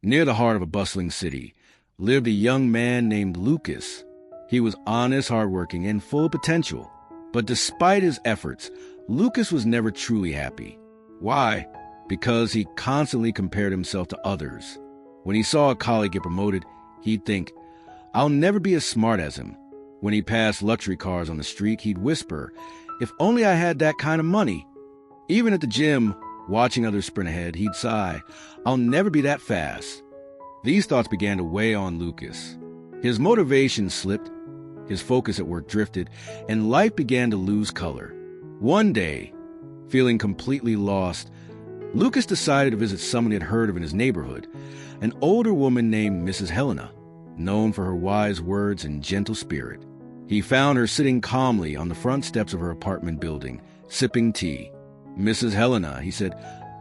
Near the heart of a bustling city lived a young man named Lucas. He was honest, hardworking, and full of potential. But despite his efforts, Lucas was never truly happy. Why? Because he constantly compared himself to others. When he saw a colleague get promoted, he'd think, "I'll never be as smart as him." When he passed luxury cars on the street, he'd whisper, "If only I had that kind of money." Even at the gym, watching others sprint ahead, he'd sigh, "I'll never be that fast." These thoughts began to weigh on Lucas. His motivation slipped, his focus at work drifted, and life began to lose color. One day, feeling completely lost, Lucas decided to visit someone he had heard of in his neighborhood, an older woman named Mrs. Helena, known for her wise words and gentle spirit. He found her sitting calmly on the front steps of her apartment building, sipping tea. "Mrs. Helena," he said,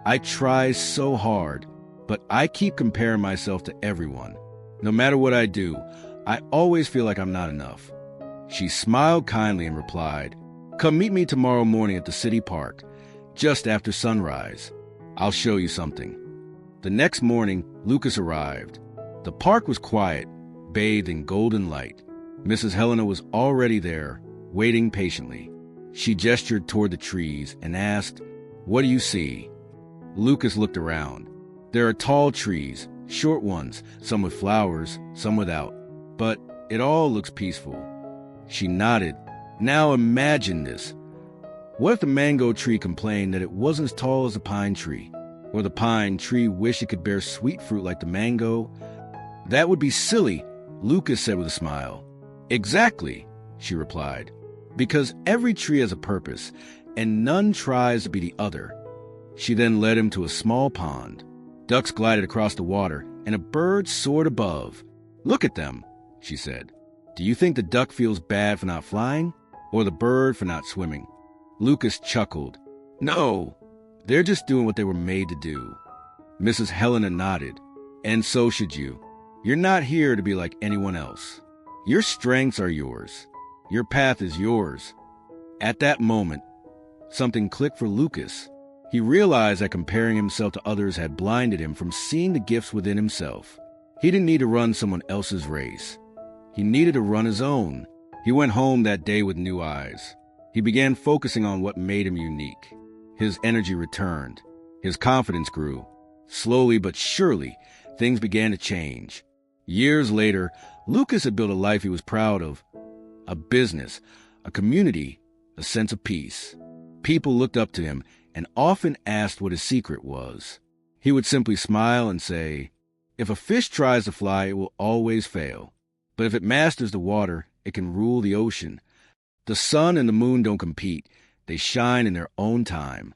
"I try so hard, but I keep comparing myself to everyone. No matter what I do, I always feel like I'm not enough." She smiled kindly and replied, "Come meet me tomorrow morning at the city park, just after sunrise. I'll show you something." The next morning, Lucas arrived. The park was quiet, bathed in golden light. Mrs. Helena was already there, waiting patiently. She gestured toward the trees and asked, "What do you see?" Lucas looked around. There are tall trees, short ones, some with flowers, some without. But it all looks peaceful. She nodded. "Now imagine this. What if the mango tree complained that it wasn't as tall as the pine tree? Or the pine tree wished it could bear sweet fruit like the mango?" "That would be silly," Lucas said with a smile. "Exactly," she replied. "Because every tree has a purpose, and none tries to be the other." She then led him to a small pond. Ducks glided across the water, and a bird soared above. "Look at them," she said. "Do you think the duck feels bad for not flying, or the bird for not swimming?" Lucas chuckled. "No, they're just doing what they were made to do." Mrs. Helena nodded. "And so should you. You're not here to be like anyone else. Your strengths are yours. Your path is yours." At that moment, something clicked for Lucas. He realized that comparing himself to others had blinded him from seeing the gifts within himself. He didn't need to run someone else's race. He needed to run his own. He went home that day with new eyes. He began focusing on what made him unique. His energy returned. His confidence grew. Slowly but surely, things began to change. Years later, Lucas had built a life he was proud of. A business, a community, a sense of peace. People looked up to him and often asked what his secret was. He would simply smile and say, "If a fish tries to fly, it will always fail. But if it masters the water, it can rule the ocean. The sun and the moon don't compete. They shine in their own time."